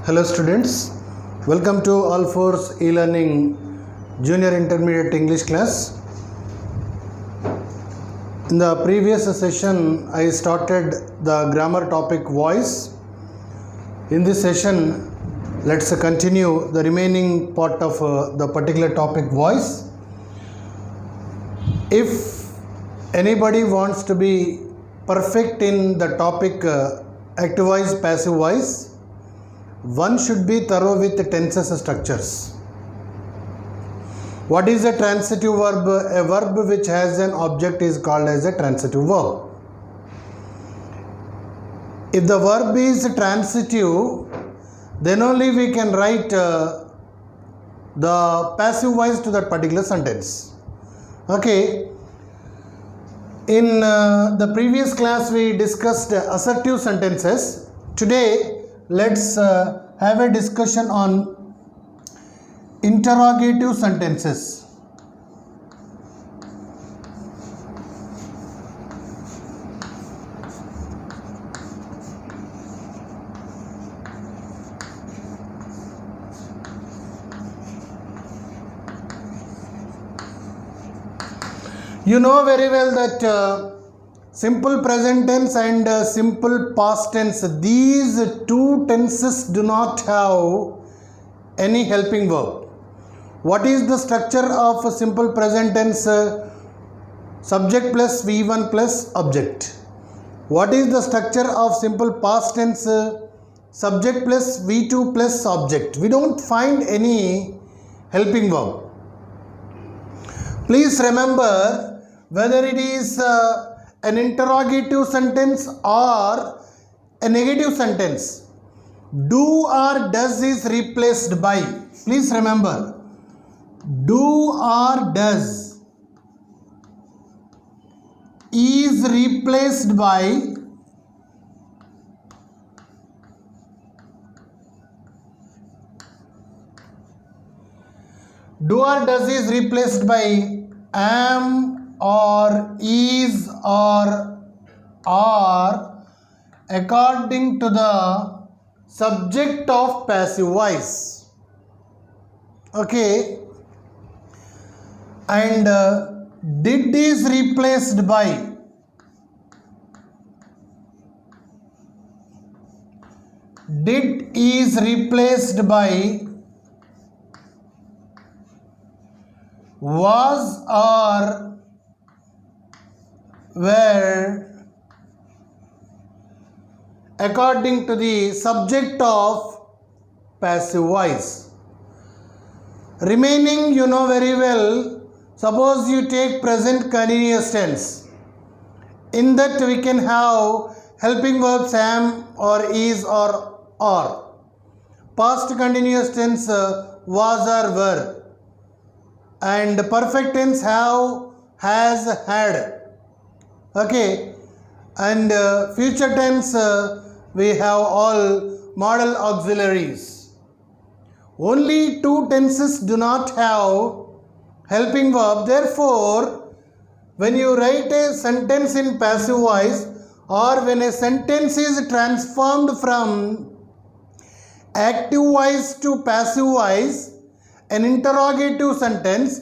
Hello students, welcome to All Fours e-learning junior intermediate English class. In the previous session I started the grammar topic voice. In this session let's continue the remaining part of the particular topic voice. If anybody wants to be perfect in the topic active voice, passive voice, one should be thorough with the tenses structures. What is a transitive verb? A verb which has an object is called as a transitive verb. If the verb is transitive, then only we can write the passive voice to that particular sentence. Okay. In the previous class we discussed assertive sentences. Today let's have a discussion on interrogative sentences. You know very well that simple present tense and simple past tense, these two tenses do not have any helping verb. What is the structure of a simple present tense? Subject plus V1 plus object. What is the structure of simple past tense? Subject plus V2 plus object. We don't find any helping verb. Please remember, whether it is an interrogative sentence or a negative sentence, do or does is replaced by. Please remember, do or does is replaced by am or is or are according to the subject of passive voice. Okay, and did is replaced by was or were according to the subject of passive voice. Remaining, you know very well, suppose you take present continuous tense. In that we can have helping verbs am or is or are. Past continuous tense was or were. And perfect tense have, has, had. Okay, and future tense we have all modal auxiliaries. Only two tenses do not have helping verb. Therefore, when you write a sentence in passive voice or when a sentence is transformed from active voice to passive voice, an interrogative sentence,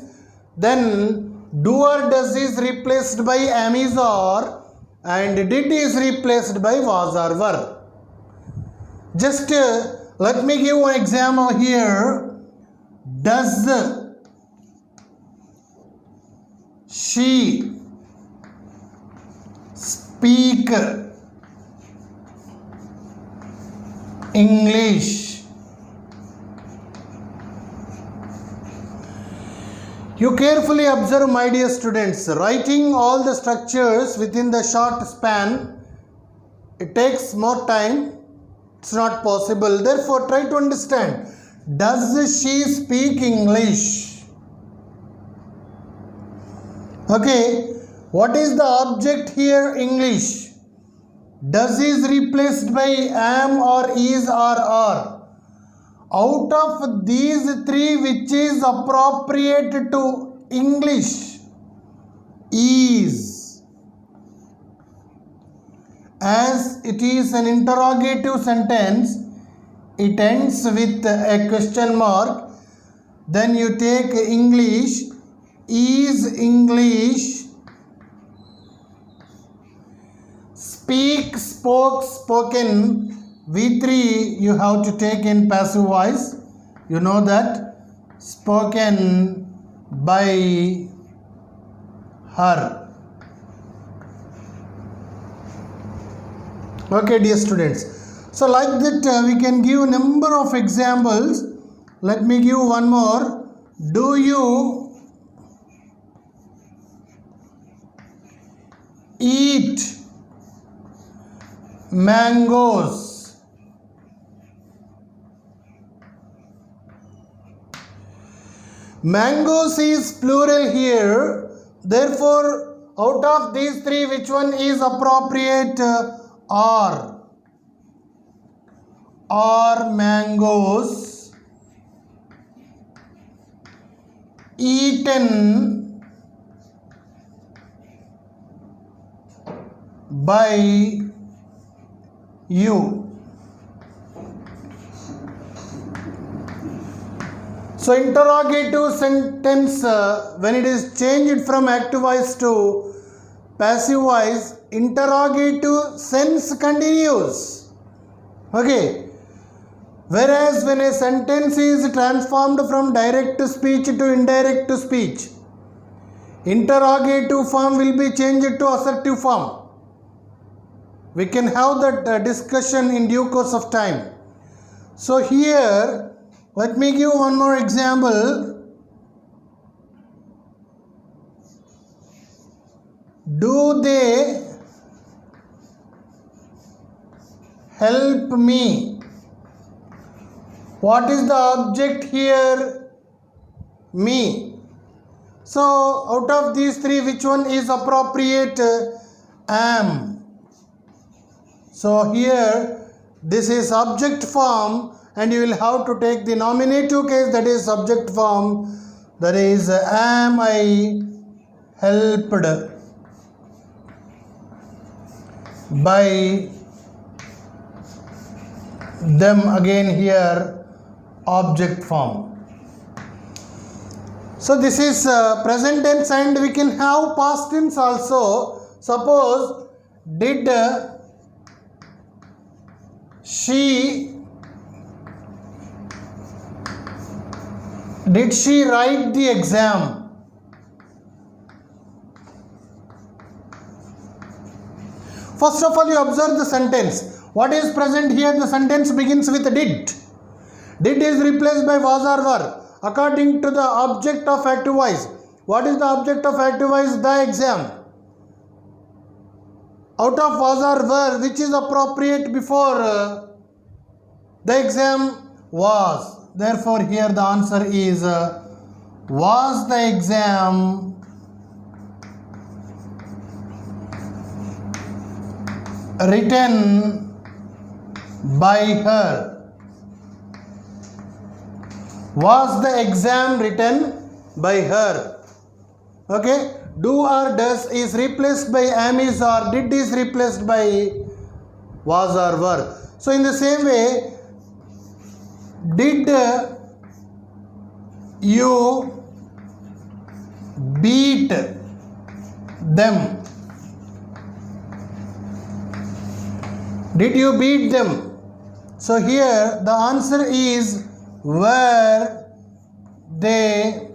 then do or does is replaced by am is or and did is replaced by was or were. Just let me give one example here. Does she speak English? You carefully observe, my dear students, writing all the structures within the short span, it takes more time, it's not possible. Therefore, try to understand, does she speak English? Okay, what is the object here? English. Does is replaced by am or is or are. Out of these three, which is appropriate to English? Is. As it is an interrogative sentence, it ends with a question mark. Then you take English. Is English. Speak, spoke, spoken. V3 you have to take in passive voice. You know that. Spoken by her. Okay, dear students. So like that we can give number of examples. Let me give one more. Do you eat mangoes? Mangoes is plural here. Therefore, out of these three, which one is appropriate? Are mangoes eaten by you? So interrogative sentence when it is changed from active voice to passive voice, interrogative sense continues. Okay. Whereas when a sentence is transformed from direct speech to indirect speech, interrogative form will be changed to assertive form. We can have that discussion in due course of time. So here, let me give one more example. Do they help me? What is the object here? Me. So out of these three, which one is appropriate? Am. So here this is subject form, and you will have to take the nominative case, that is subject form, that is am I helped by them. Again here object form. So this is present tense, and we can have past tense also. Suppose did she write the exam? First of all, you observe the sentence. What is present here? The sentence begins with did. Did is replaced by was or were according to the object of active voice. What is the object of active voice? The exam. Out of was or were, which is appropriate before the exam? Was. Therefore, here the answer is was the exam written by her? Was the exam written by her? Okay. Do or does is replaced by am, is, or did is replaced by was or were. So in the same way, did you beat them? Did you beat them? So here the answer is were they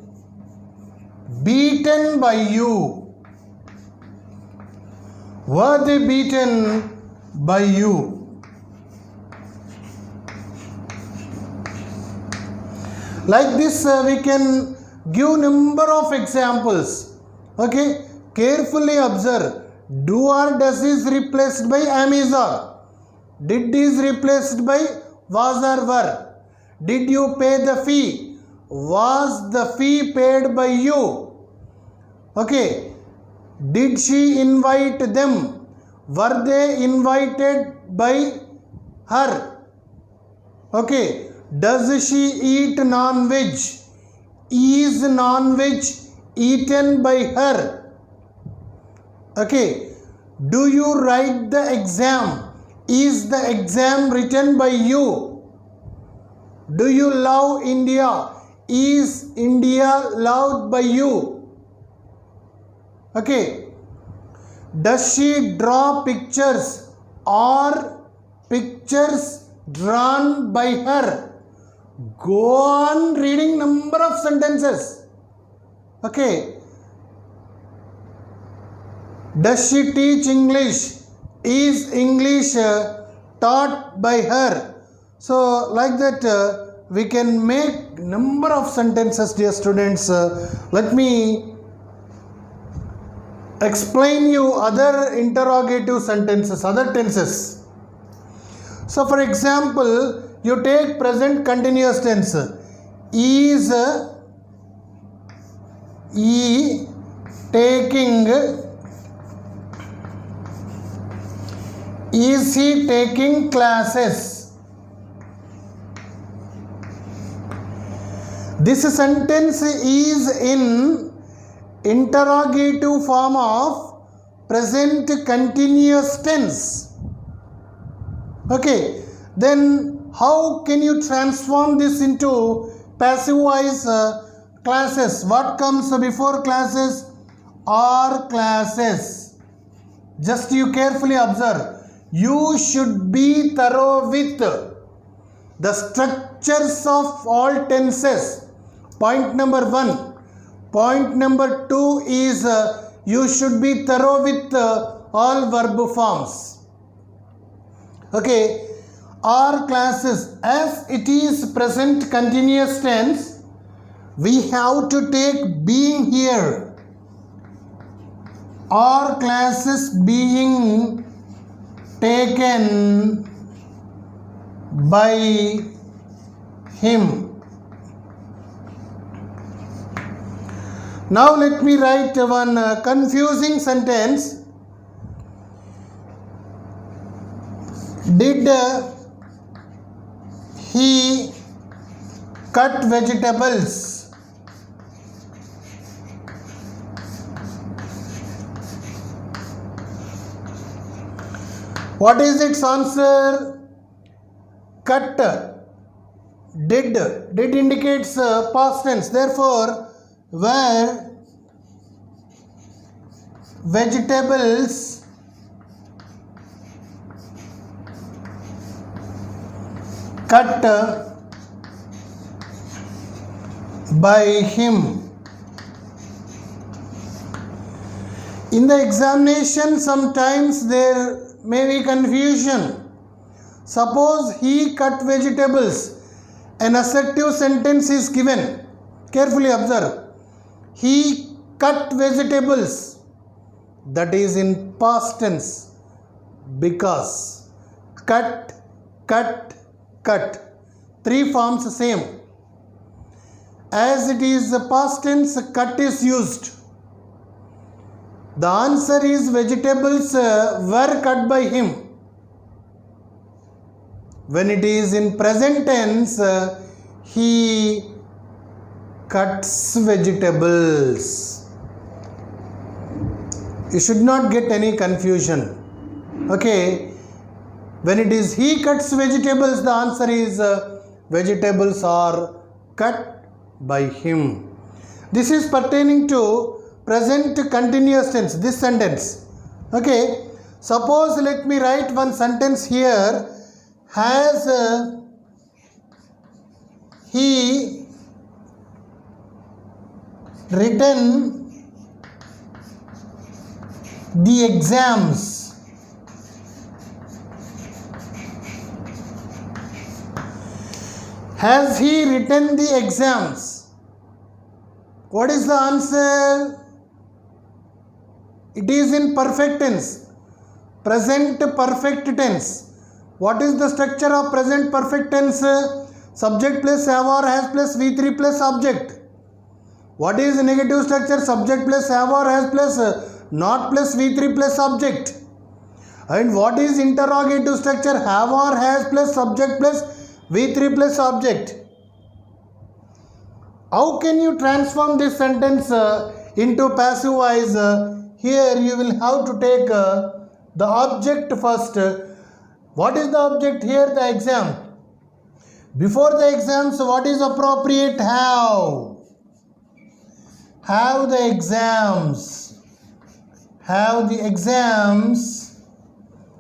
beaten by you? Were they beaten by you? Like this we can give number of examples. Okay, carefully observe. Do or does is replaced by am, is, or. Did is replaced by was or were. Did you pay the fee? Was the fee paid by you? Okay. Did she invite them? Were they invited by her? Okay. Does she eat non-veg? Is non-veg eaten by her? Okay. Do you write the exam? Is the exam written by you? Do you love India? Is India loved by you? Okay. Does she draw pictures? Are pictures drawn by her? Go on reading number of sentences. Okay. Does she teach English? Is English taught by her? So like that we can make number of sentences, dear students. Let me explain you other interrogative sentences, other tenses. So for example, you take present continuous tense. Is he taking? Is he taking classes? This sentence is in interrogative form of present continuous tense. Okay, then how can you transform this into passive voice classes? What comes before classes? Are classes. Just you carefully observe. You should be thorough with the structures of all tenses. Point number 1. Point number 2 is you should be thorough with all verb forms. Okay, are classes, as it is present continuous tense, we have to take being here. Are classes being taken by him? Now let me write one confusing sentence. Did he cut vegetables? What is its answer? Cut. Did indicates past tense. Therefore, were vegetables cut by him? In the examination, sometimes there may be confusion. Suppose he cut vegetables. An assertive sentence is given. Carefully observe. He cut vegetables. That is in past tense. Because cut, cut, cut. 3 forms same. As it is past tense, cut is used. The answer is vegetables were cut by him. When it is in present tense, he cuts vegetables. You should not get any confusion. Okay. When it is he cuts vegetables, the answer is vegetables are cut by him. This is pertaining to present continuous tense, this sentence. Okay. Suppose let me write one sentence here. Has he written the exams? Has he written the exams? What is the answer? It is in perfect tense. Present perfect tense. What is the structure of present perfect tense? Subject plus have or has plus V3 plus object. What is negative structure? Subject plus have or has plus not plus V3 plus object. And what is interrogative structure? Have or has plus subject plus V3 plus object. How can you transform this sentence into passive voice? Here you will have to take the object first. What is the object here? The exam. Before the exams, what is appropriate? Have the exams. Have the exams.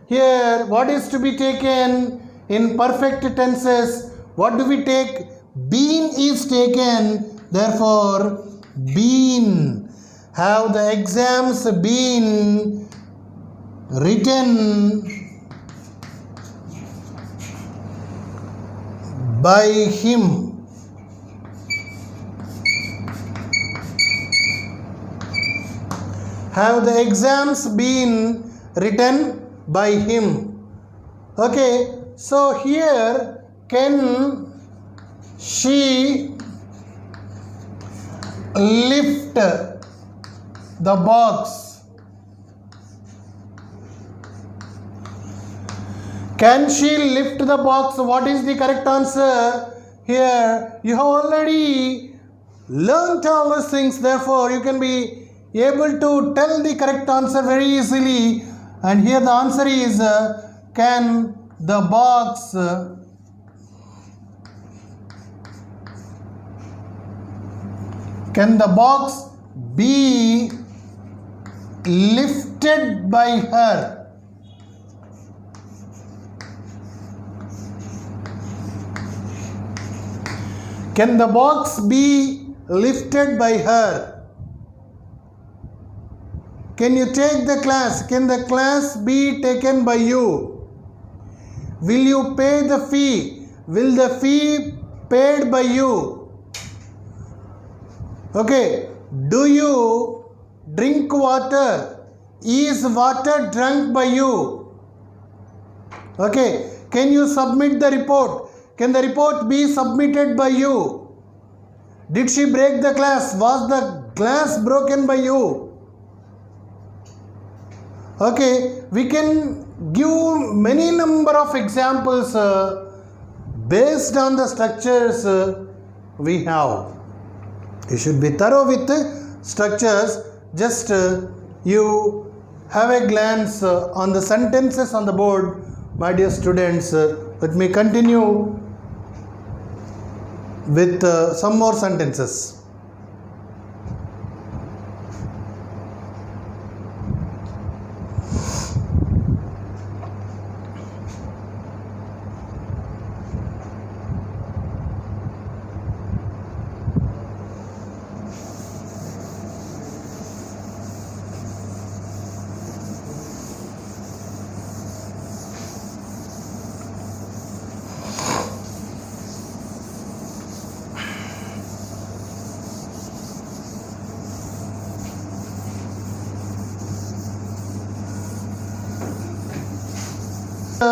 Here, what is to be taken in perfect tenses? What do we take? Been is taken. Therefore, been. Have the exams been written by him? Have the exams been written by him? Okay, so here, can she lift the box? Can she lift the box? What is the correct answer? Here, you have already learnt all these things, therefore you can be able to tell the correct answer very easily. And here the answer is, can the box be lifted by her? Can the box be lifted by her? Can you take the class? Can the class be taken by you? Will you pay the fee? Will the fee paid by you? Okay. Do you drink water? Is water drunk by you? Okay. Can you submit the report? Can the report be submitted by you? Did she break the glass? Was the glass broken by you? Okay, we can give many number of examples based on the structures we have. You should be thorough with structures. Just you have a glance on the sentences on the board, my dear students. Let me continue with some more sentences.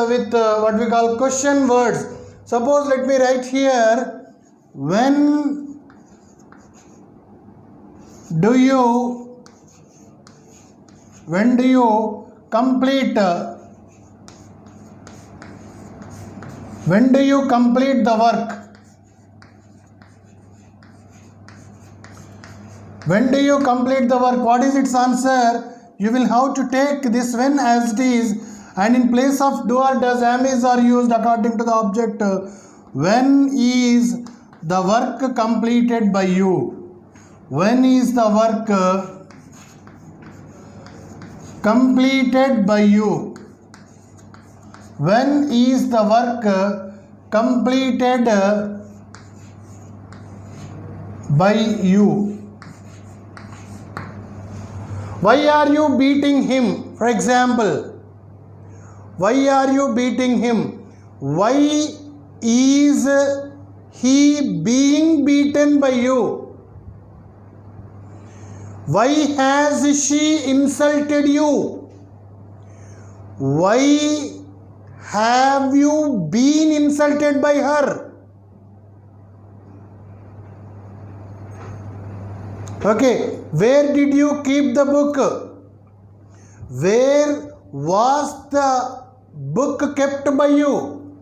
With what we call question words. Suppose let me write here, when do you complete the work? When do you complete the work? What is its answer? You will have to take this when as it is, and in place of do or does, am is are used according to the object. When is the work completed by you? When is the work completed by you? When is the work completed by you? Why are you beating him? For example, why are you beating him? Why is he being beaten by you? Why has she insulted you? Why have you been insulted by her? Okay, where did you keep the book? Where was the book kept by you?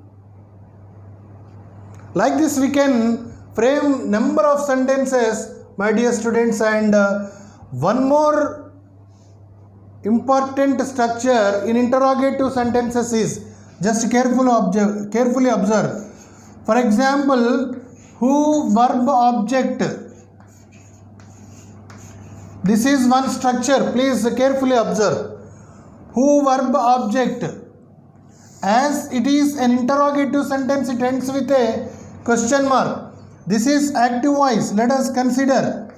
Like this we can frame number of sentences, my dear students. And one more important structure in interrogative sentences is, just carefully observe. For example, who verb object. This is one structure. Please carefully observe. Who verb object. As it is an interrogative sentence, it ends with a question mark. This is active voice. Let us consider.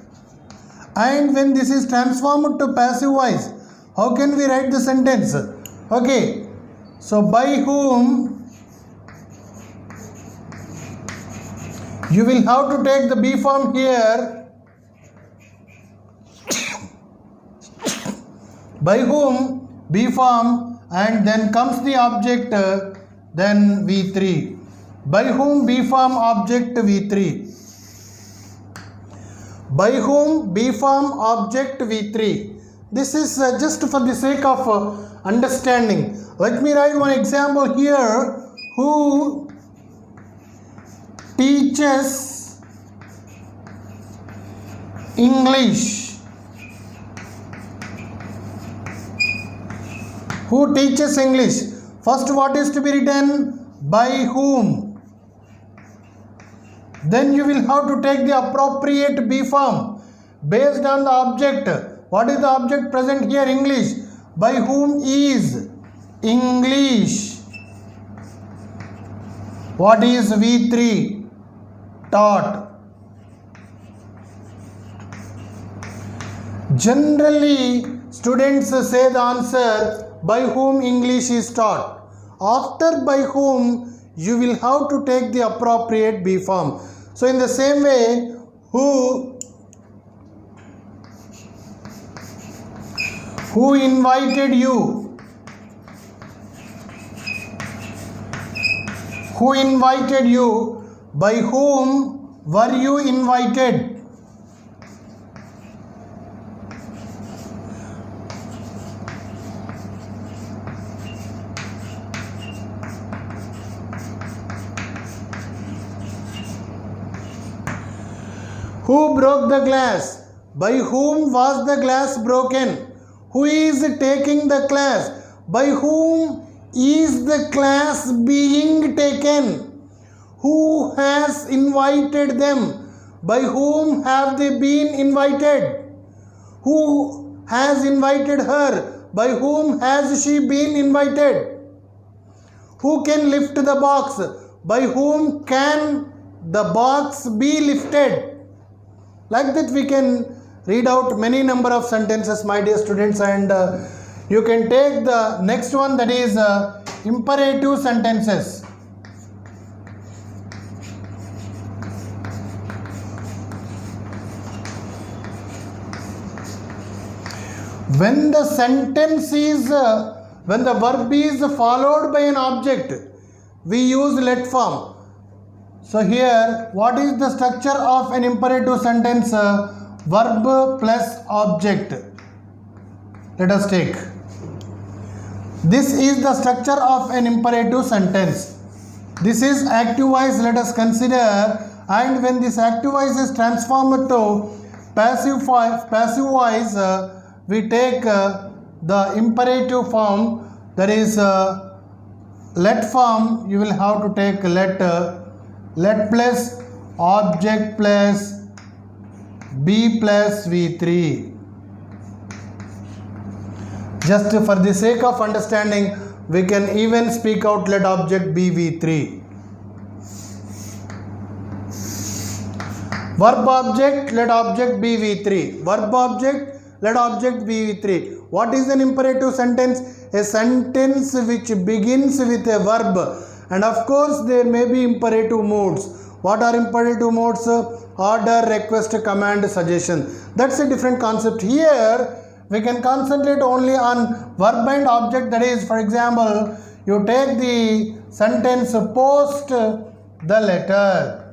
And when this is transformed to passive voice, how can we write the sentence? Okay. So by whom, you will have to take the be form here. By whom, be form, and then comes the object, then V3. By whom, be form, object, V3. By whom, be form, object, V3. This is just for the sake of understanding. Let me write one example here. Who teaches English? Who teaches English? First, what is to be written? By whom. Then you will have to take the appropriate be form based on the object. What is the object present here? English. By whom is English. What is V3? Taught. Generally, students say the answer by whom English is taught. After by whom, you will have to take the appropriate be form. So in the same way, who invited you? Who invited you? By whom were you invited? Who broke the glass? By whom was the glass broken? Who is taking the class? By whom is the class being taken? Who has invited them? By whom have they been invited? Who has invited her? By whom has she been invited? Who can lift the box? By whom can the box be lifted? Like that we can read out many number of sentences, my dear students, and you can take the next one, that is imperative sentences. When the sentence is, when the verb is followed by an object, we use let form. So here, what is the structure of an imperative sentence? Verb plus object. Let us take. This is the structure of an imperative sentence. This is active voice, let us consider. And when this active voice is transformed to passive voice, we take the imperative form, that is let form. You will have to take let plus object plus be plus V3. Just for the sake of understanding, we can even speak out let object be V3. Verb object, let object be V3. Verb object, let object be V3. What is an imperative sentence? A sentence which begins with a verb. And of course, there may be imperative modes. What are imperative modes? Order, request, command, suggestion. That's a different concept. Here, we can concentrate only on verb and object. That is, for example, you take the sentence post the letter.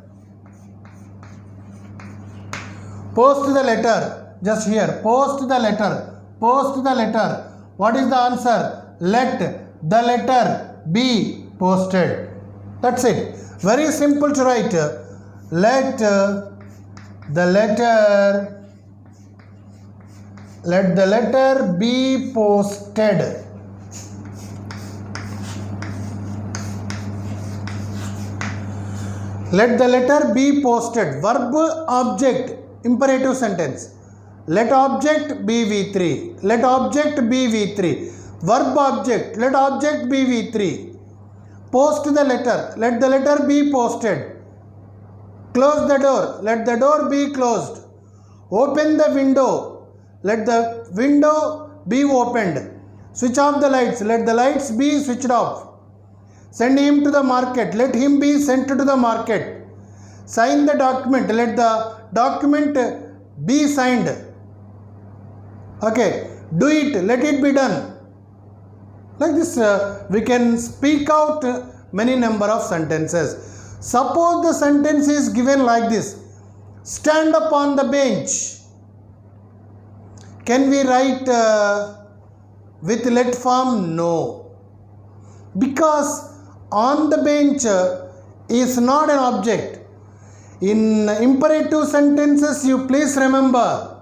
Post the letter. Just here, post the letter. Post the letter. What is the answer? Let the letter be posted. That's it. Very simple to write. Let the letter be posted. Let the letter be posted. Verb, object, imperative sentence. Let object be V3. Let object be V3. Verb object. Let object be V3. Post the letter. Let the letter be posted. Close the door. Let the door be closed. Open the window. Let the window be opened. Switch off the lights. Let the lights be switched off. Send him to the market. Let him be sent to the market. Sign the document. Let the document be signed. Okay. Do it. Let it be done. Like this, we can speak out many number of sentences. Suppose the sentence is given like this. Stand up on the bench. Can we write with let form? No. Because on the bench is not an object. In imperative sentences, you please remember,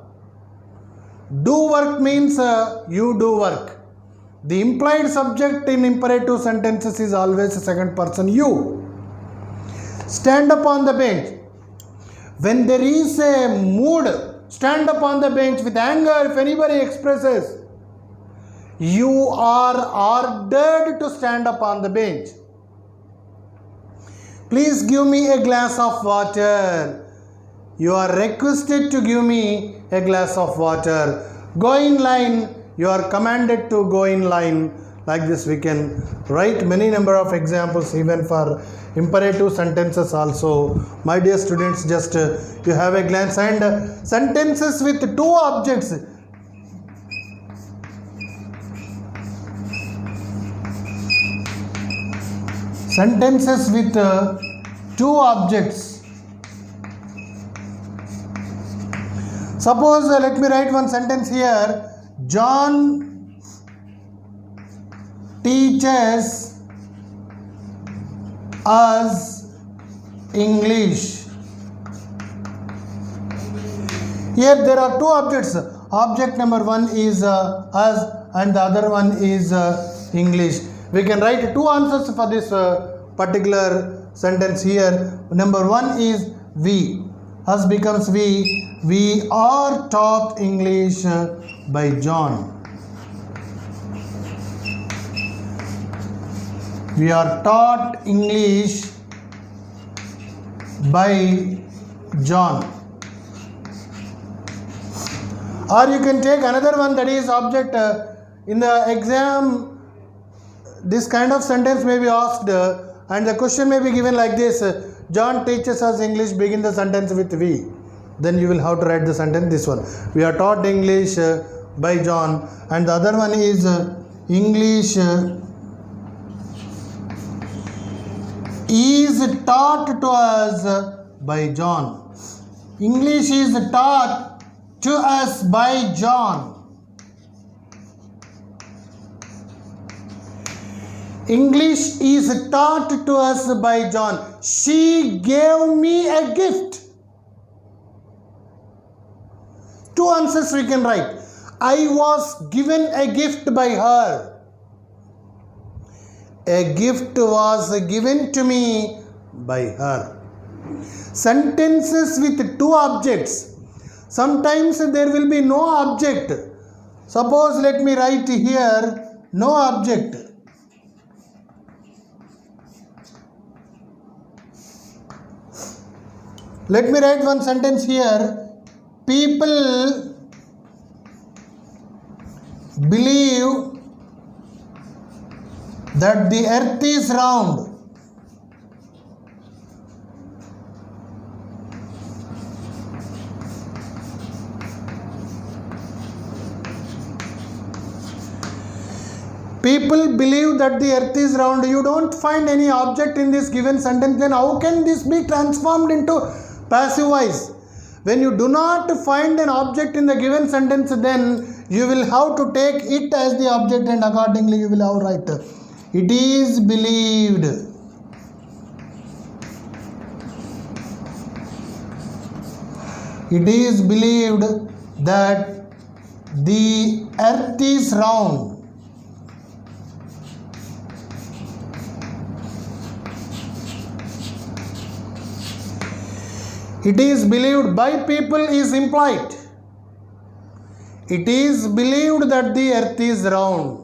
do work means you do work. The implied subject in imperative sentences is always a second person you. Stand up on the bench. When there is a mood, stand up on the bench with anger. If anybody expresses, you are ordered to stand up on the bench. Please give me a glass of water. You are requested to give me a glass of water. Go in line. You are commanded to go in line. Like this, we can write many number of examples even for imperative sentences also. My dear students, just you have a glance, and sentences with two objects. Sentences with two objects. Suppose, let me write one sentence here. John teaches us English. Here there are two objects. Object number one is us and the other one is English. We can write two answers for this particular sentence here. Number one is we. Us becomes we. We are taught English by John. We are taught English by John. Or you can take another one, that is object. In the exam, this kind of sentence may be asked and the question may be given like this. John teaches us English. Begin the sentence with we. Then you will have to write the sentence this one. We are taught English by John, and the other one is English is taught to us by John. English is taught to us by John. English is taught to us by John. She gave me a gift. Two answers we can write. I was given a gift by her. A gift was given to me by her. Sentences with two objects. Sometimes there will be no object. Suppose let me write here no object. Let me write one sentence here. People believe that the earth is round. People believe that the earth is round. You don't find any object in this given sentence. Then how can this be transformed into passive voice? When you do not find an object in the given sentence, then you will have to take it as the object, and accordingly you will have to write. It is believed. It is believed that the earth is round. It is believed by people is implied. It is believed that the earth is round.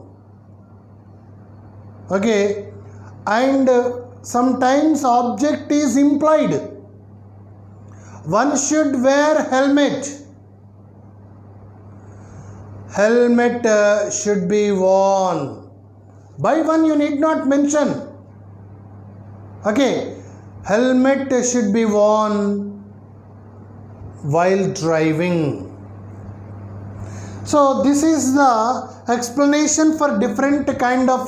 Okay, and sometimes object is implied. One should wear helmet. Helmet should be worn. By one you need not mention. Okay, helmet should be worn while driving. So this is the explanation for different kind of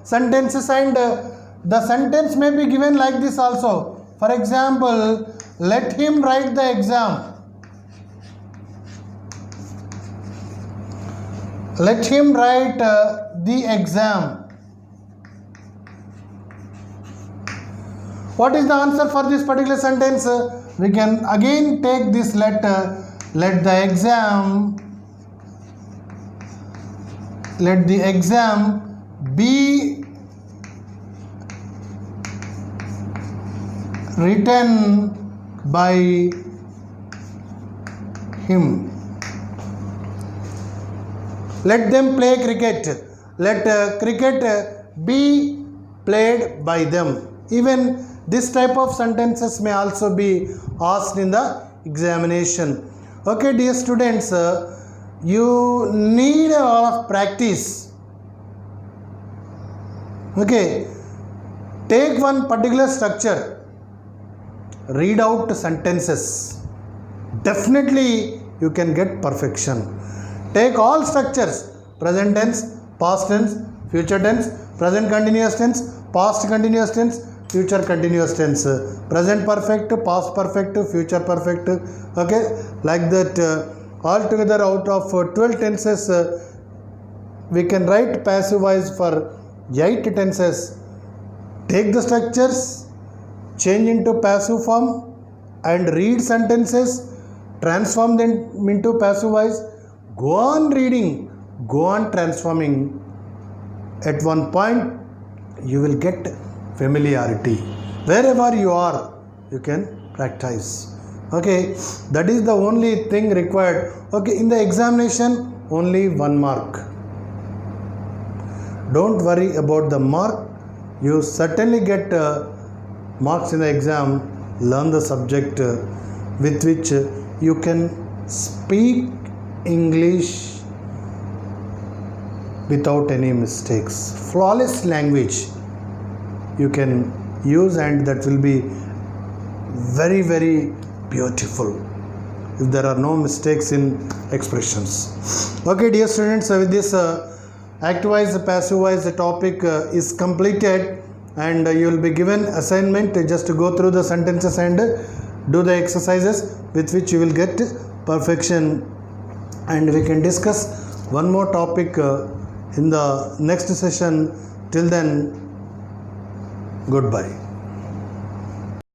sentences, and the sentence may be given like this also. For example, let him write the exam. Let him write the exam. What is the answer for this particular sentence? We can again take this letter. Let the exam be written by him. Let them play cricket. Let cricket be played by them. Even this type of sentences may also be asked in the examination. Okay, dear students, you need a lot of practice. Okay, take one particular structure, read out sentences. Definitely you can get perfection. Take all structures: present tense, past tense, future tense, present continuous tense, past continuous tense, future continuous tense, present perfect, past perfect, future perfect. Okay, like that. Altogether, out of 12 tenses, we can write passive voice for 8 tenses. Take the structures, change into passive form, and read sentences, transform them into passive voice. Go on reading, go on transforming. At one point, you will get familiarity. Wherever you are, you can practice. Okay, that is the only thing required. Okay, in the examination, only 1 mark. Don't worry about the mark. You certainly get marks in the exam. Learn the subject with which you can speak English without any mistakes. Flawless language you can use, and that will be very, very beautiful if there are no mistakes in expressions. Okay, dear students, with this active voice, passive voice topic is completed, and you will be given assignment just to go through the sentences and do the exercises with which you will get perfection, and we can discuss one more topic in the next session. Till then, goodbye.